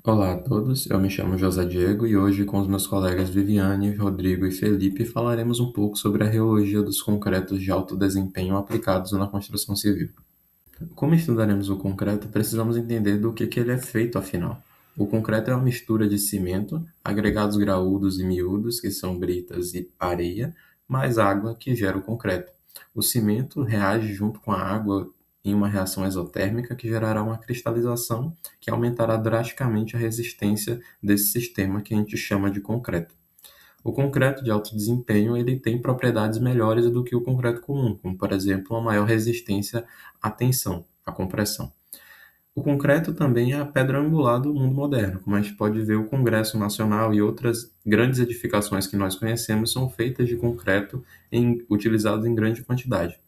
Olá a todos, eu me chamo José Diego e hoje, com os meus colegas Viviane, Rodrigo e Felipe, falaremos um pouco sobre a reologia dos concretos de alto desempenho aplicados na construção civil. Como estudaremos o concreto, precisamos entender do que ele é feito afinal. O concreto é uma mistura de cimento, agregados graúdos e miúdos, que são britas e areia, mais água, que gera o concreto. O cimento reage junto com a água em uma reação exotérmica que gerará uma cristalização que aumentará drasticamente a resistência desse sistema que a gente chama de concreto. O concreto de alto desempenho ele tem propriedades melhores do que o concreto comum, como por exemplo uma maior resistência à tensão, à compressão. O concreto também é a pedra angular do mundo moderno, como a gente pode ver o Congresso Nacional e outras grandes edificações que nós conhecemos são feitas de concreto utilizado em grande quantidade.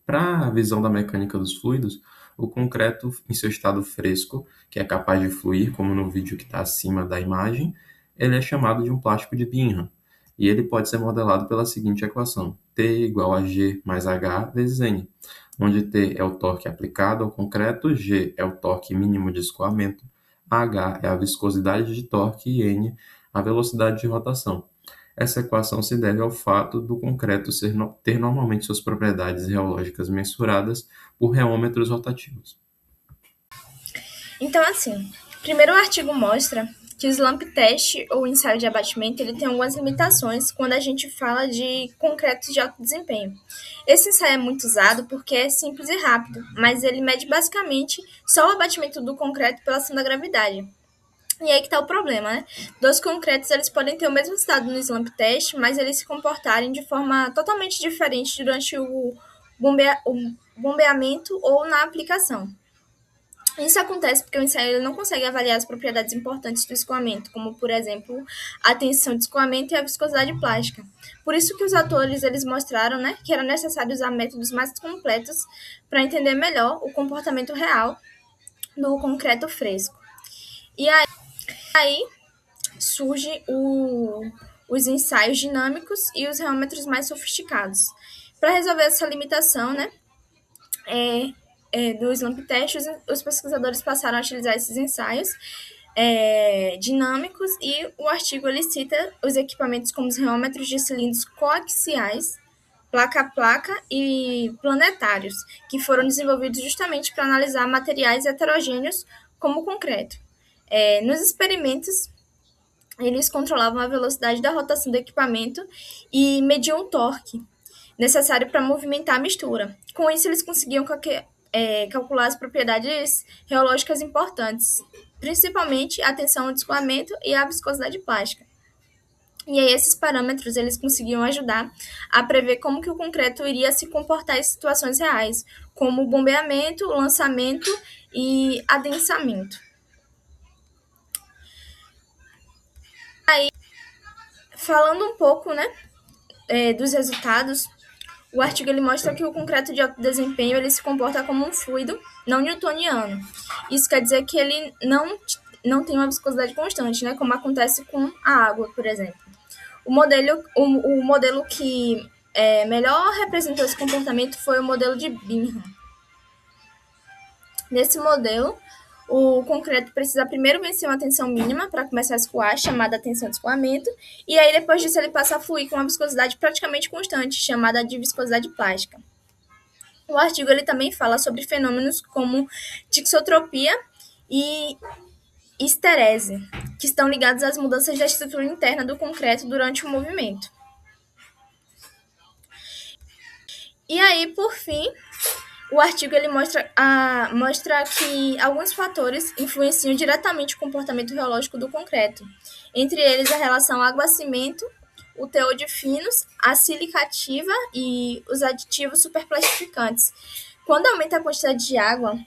Para a visão da mecânica dos fluidos, o concreto em seu estado fresco, que é capaz de fluir, como no vídeo que está acima da imagem, ele é chamado de um plástico de Bingham, e ele pode ser modelado pela seguinte equação: T igual a G mais H vezes N, onde T é o torque aplicado ao concreto, G é o torque mínimo de escoamento, H é a viscosidade de torque e N a velocidade de rotação. Essa equação se deve ao fato do concreto ter normalmente suas propriedades reológicas mensuradas por reômetros rotativos. Então, assim, primeiro o artigo mostra que o slump test ou ensaio de abatimento ele tem algumas limitações quando a gente fala de concreto de alto desempenho. Esse ensaio é muito usado porque é simples e rápido, mas ele mede basicamente só o abatimento do concreto pela ação da gravidade. E aí que está o problema, né? Dois concretos eles podem ter o mesmo estado no slump test, mas eles se comportarem de forma totalmente diferente durante o bombeamento ou na aplicação. Isso acontece porque o ensaio ele não consegue avaliar as propriedades importantes do escoamento, como, por exemplo, a tensão de escoamento e a viscosidade plástica. Por isso que os autores eles mostraram, né, que era necessário usar métodos mais completos para entender melhor o comportamento real do concreto fresco. E aí surge os ensaios dinâmicos e os reômetros mais sofisticados. Para resolver essa limitação, né, do slump test, os pesquisadores passaram a utilizar esses ensaios dinâmicos e o artigo ele cita os equipamentos como os reômetros de cilindros coaxiais, placa a placa e planetários, que foram desenvolvidos justamente para analisar materiais heterogêneos como o concreto. Nos experimentos, eles controlavam a velocidade da rotação do equipamento e mediam o torque necessário para movimentar a mistura. Com isso, eles conseguiam calcular as propriedades reológicas importantes, principalmente a tensão de escoamento e a viscosidade plástica. E aí esses parâmetros eles conseguiam ajudar a prever como que o concreto iria se comportar em situações reais, como o bombeamento, o lançamento e adensamento. Aí, falando um pouco, né, dos resultados, o artigo ele mostra que o concreto de alto desempenho ele se comporta como um fluido não newtoniano. Isso quer dizer que ele não tem uma viscosidade constante, né, como acontece com a água, por exemplo. O modelo que melhor representou esse comportamento foi o modelo de Bingham. Nesse modelo, o concreto precisa primeiro vencer uma tensão mínima para começar a escoar, chamada tensão de escoamento, e aí depois disso ele passa a fluir com uma viscosidade praticamente constante, chamada de viscosidade plástica. O artigo ele também fala sobre fenômenos como tixotropia e histerese, que estão ligados às mudanças da estrutura interna do concreto durante o movimento. E aí, por fim, o artigo ele mostra que alguns fatores influenciam diretamente o comportamento reológico do concreto, entre eles a relação água-cimento, o teor de finos, a silicativa e os aditivos superplastificantes. Quando aumenta a quantidade de água,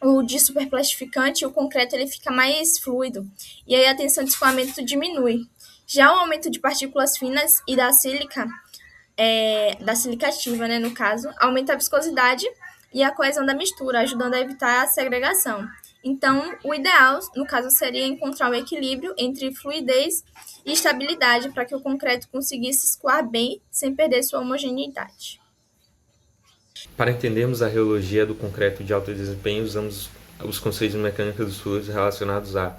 o de superplastificante, o concreto ele fica mais fluido, e aí a tensão de escoamento diminui. Já o aumento de partículas finas e da sílica da silicativa, né, no caso, aumenta a viscosidade e a coesão da mistura, ajudando a evitar a segregação. Então, o ideal, no caso, seria encontrar um equilíbrio entre fluidez e estabilidade para que o concreto conseguisse escoar bem sem perder sua homogeneidade. Para entendermos a reologia do concreto de alto desempenho, usamos os conceitos de mecânica dos fluidos relacionados a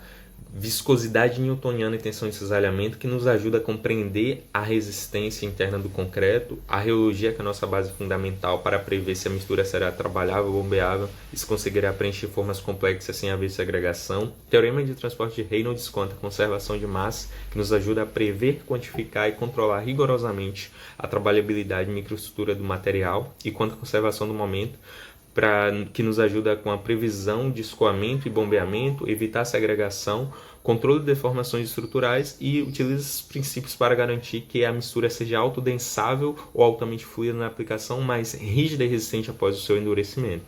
viscosidade newtoniana e tensão de cisalhamento, que nos ajuda a compreender a resistência interna do concreto, a reologia, que é a nossa base fundamental para prever se a mistura será trabalhável ou bombeável e se conseguirá preencher formas complexas sem haver segregação, teorema de transporte de Reynolds quanto à conservação de massa, que nos ajuda a prever, quantificar e controlar rigorosamente a trabalhabilidade e microestrutura do material, e quanto à conservação do momento, que nos ajuda com a previsão de escoamento e bombeamento, evitar a segregação, controle de deformações estruturais, e utiliza esses princípios para garantir que a mistura seja autodensável ou altamente fluida na aplicação, mas rígida e resistente após o seu endurecimento.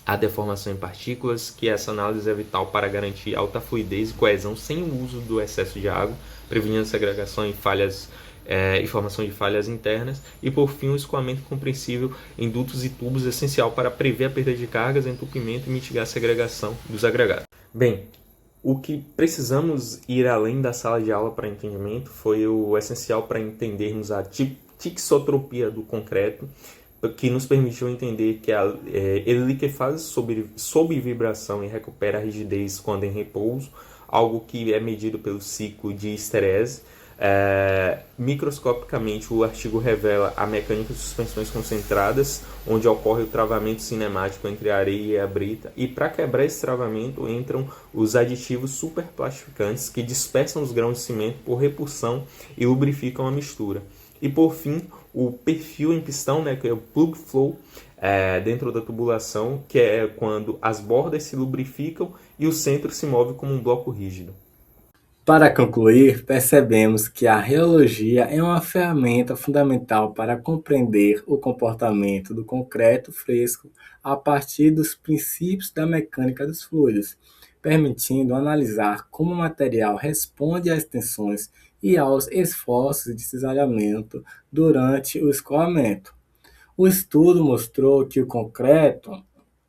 A deformação em partículas, que essa análise é vital para garantir alta fluidez e coesão sem o uso do excesso de água, prevenindo segregação e formação de falhas internas, e por fim o escoamento compreensível em dutos e tubos, essencial para prever a perda de cargas, entupimento e mitigar a segregação dos agregados. Bem, o que precisamos ir além da sala de aula para entendimento foi o essencial para entendermos a tixotropia do concreto, que nos permitiu entender que ele liquefaz sob vibração e recupera a rigidez quando em repouso, algo que é medido pelo ciclo de esterese. Microscopicamente, o artigo revela a mecânica de suspensões concentradas, onde ocorre o travamento cinemático entre a areia e a brita, e para quebrar esse travamento entram os aditivos superplastificantes, que dispersam os grãos de cimento por repulsão e lubrificam a mistura. E por fim, o perfil em pistão, que é o plug flow, dentro da tubulação, que é quando as bordas se lubrificam e o centro se move como um bloco rígido. Para concluir, percebemos que a reologia é uma ferramenta fundamental para compreender o comportamento do concreto fresco a partir dos princípios da mecânica dos fluidos, permitindo analisar como o material responde às tensões e aos esforços de cisalhamento durante o escoamento. O estudo mostrou que o concreto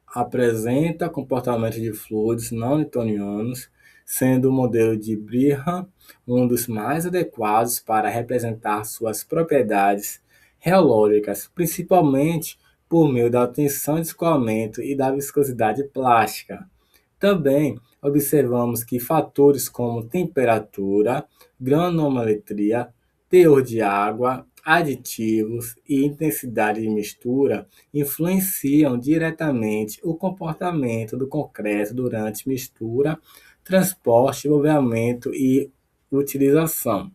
apresenta comportamento de fluidos não newtonianos, sendo o modelo de Brigham um dos mais adequados para representar suas propriedades reológicas, principalmente por meio da tensão de escoamento e da viscosidade plástica. Também observamos que fatores como temperatura, granulometria, teor de água, aditivos e intensidade de mistura influenciam diretamente o comportamento do concreto durante mistura, transporte, bombeamento e utilização.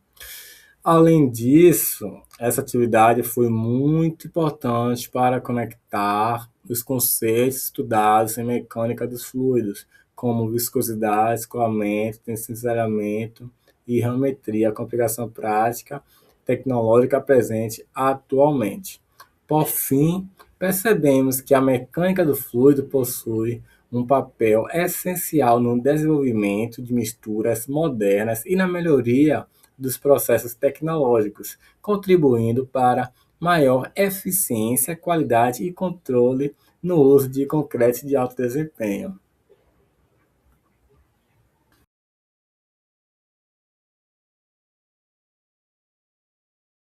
Além disso, essa atividade foi muito importante para conectar os conceitos estudados em mecânica dos fluidos, como viscosidade, escoamento, tensionamento e geometria, com aplicação prática tecnológica presente atualmente. Por fim, percebemos que a mecânica do fluido possui um papel essencial no desenvolvimento de misturas modernas e na melhoria dos processos tecnológicos, contribuindo para maior eficiência, qualidade e controle no uso de concreto de alto desempenho.